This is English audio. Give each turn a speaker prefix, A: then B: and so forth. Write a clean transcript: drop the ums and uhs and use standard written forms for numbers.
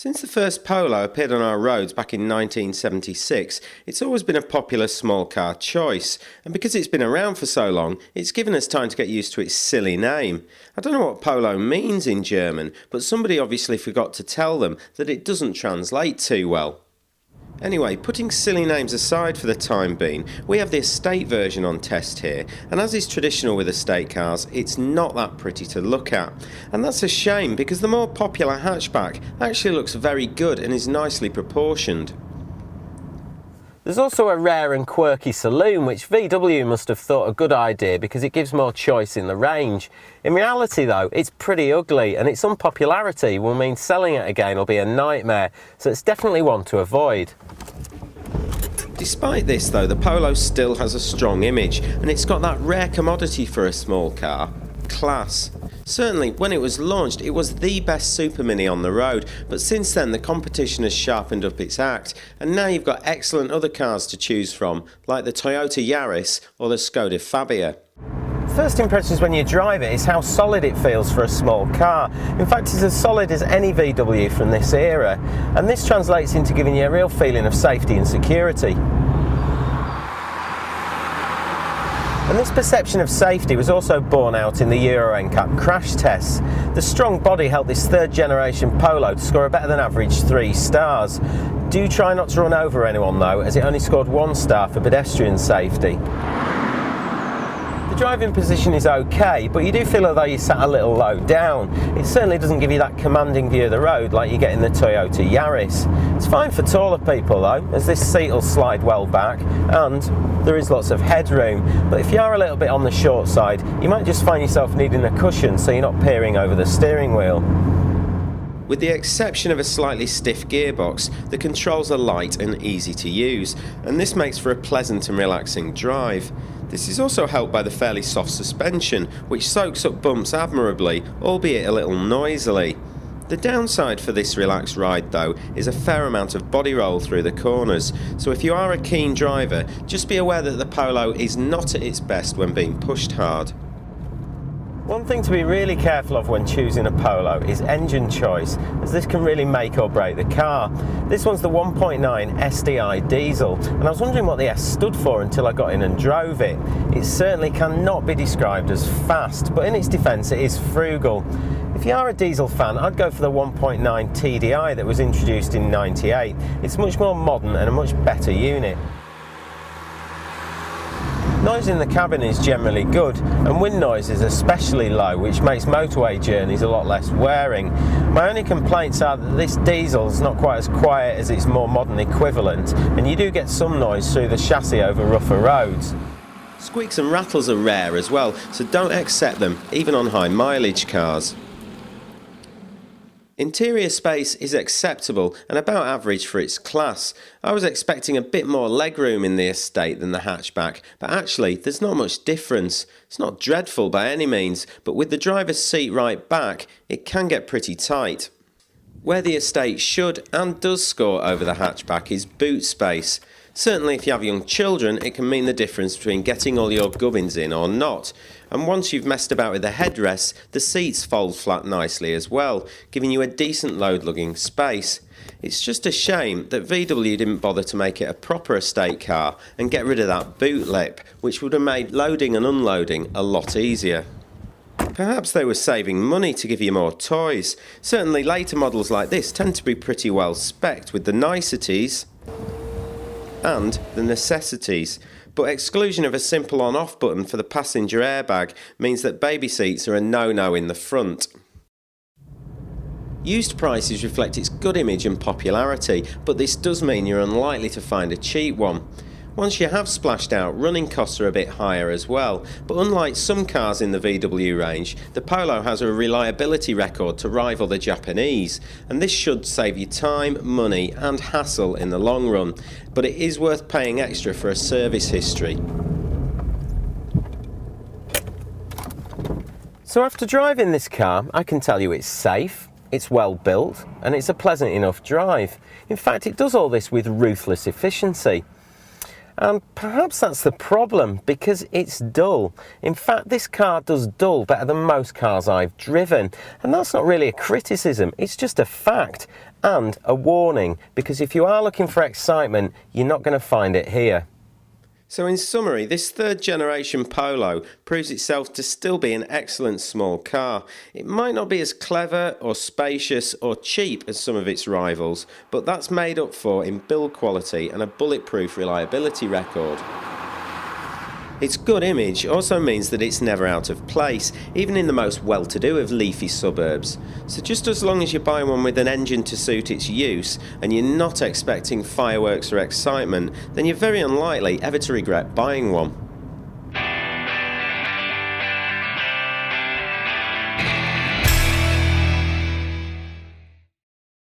A: Since the first Polo appeared on our roads back in 1976, it's always been a popular small car choice, and because it's been around for so long, it's given us time to get used to its silly name. I don't know what Polo means in German, but somebody obviously forgot to tell them that it doesn't translate too well. Anyway, putting silly names aside for the time being, we have the estate version on test here, and as is traditional with estate cars, it's not that pretty to look at. And that's a shame, because the more popular hatchback actually looks very good and is nicely proportioned.
B: There's also a rare and quirky saloon, which VW must have thought a good idea because it gives more choice in the range. In reality though, it's pretty ugly, and its unpopularity will mean selling it again will be a nightmare, so it's definitely one to avoid.
A: Despite this though, the Polo still has a strong image, and it's got that rare commodity for a small car: class. Certainly, when it was launched, it was the best super mini on the road, but since then the competition has sharpened up its act, and now you've got excellent other cars to choose from, like the Toyota Yaris or the Skoda Fabia.
B: First impressions when you drive it is how solid it feels for a small car. In fact, it's as solid as any VW from this era, and this translates into giving you a real feeling of safety and security. And this perception of safety was also borne out in the Euro NCAP crash tests. The strong body helped this third generation Polo to score a better than average 3 stars. Do try not to run over anyone though, as it only scored 1 star for pedestrian safety. The driving position is okay, but you do feel as though you sat a little low down. It certainly doesn't give you that commanding view of the road like you get in the Toyota Yaris. It's fine for taller people though, as this seat will slide well back and there is lots of headroom. But if you are a little bit on the short side, you might just find yourself needing a cushion so you're not peering over the steering wheel.
A: With the exception of a slightly stiff gearbox, the controls are light and easy to use, and this makes for a pleasant and relaxing drive. This is also helped by the fairly soft suspension, which soaks up bumps admirably, albeit a little noisily. The downside for this relaxed ride though is a fair amount of body roll through the corners, so if you are a keen driver, just be aware that the Polo is not at its best when being pushed hard.
B: One thing to be really careful of when choosing a Polo is engine choice, as this can really make or break the car. This one's the 1.9 SDI diesel, and I was wondering what the S stood for until I got in and drove it. It certainly cannot be described as fast, but in its defence it is frugal. If you are a diesel fan, I'd go for the 1.9 TDI that was introduced in '98. It's much more modern and a much better unit. Noise in the cabin is generally good, and wind noise is especially low, which makes motorway journeys a lot less wearing. My only complaints are that this diesel is not quite as quiet as its more modern equivalent, and you do get some noise through the chassis over rougher roads.
A: Squeaks and rattles are rare as well, so don't accept them, even on high mileage cars. Interior space is acceptable and about average for its class. I was expecting a bit more legroom in the estate than the hatchback, but actually there's not much difference. It's not dreadful by any means, but with the driver's seat right back, it can get pretty tight. Where the estate should and does score over the hatchback is boot space. Certainly if you have young children, it can mean the difference between getting all your gubbins in or not. And once you've messed about with the headrests, the seats fold flat nicely as well, giving you a decent load lugging space. It's just a shame that VW didn't bother to make it a proper estate car and get rid of that boot lip, which would have made loading and unloading a lot easier. Perhaps they were saving money to give you more toys. Certainly later models like this tend to be pretty well spec'd with the niceties and the necessities, but exclusion of a simple on-off button for the passenger airbag means that baby seats are a no-no in the front. Used prices reflect its good image and popularity, but this does mean you're unlikely to find a cheap one. Once you have splashed out, running costs are a bit higher as well, but unlike some cars in the VW range, the Polo has a reliability record to rival the Japanese, and this should save you time, money and hassle in the long run, but it is worth paying extra for a service history.
B: So after driving this car, I can tell you it's safe, it's well built, and it's a pleasant enough drive. In fact, it does all this with ruthless efficiency. And perhaps that's the problem, because it's dull. In fact, this car does dull better than most cars I've driven. And that's not really a criticism, it's just a fact. And a warning, because if you are looking for excitement, you're not going to find it here.
A: So in summary, this third generation Polo proves itself to still be an excellent small car. It might not be as clever or spacious or cheap as some of its rivals, but that's made up for in build quality and a bulletproof reliability record. Its good image also means that it's never out of place, even in the most well-to-do of leafy suburbs. So just as long as you buy one with an engine to suit its use, and you're not expecting fireworks or excitement, then you're very unlikely ever to regret buying one.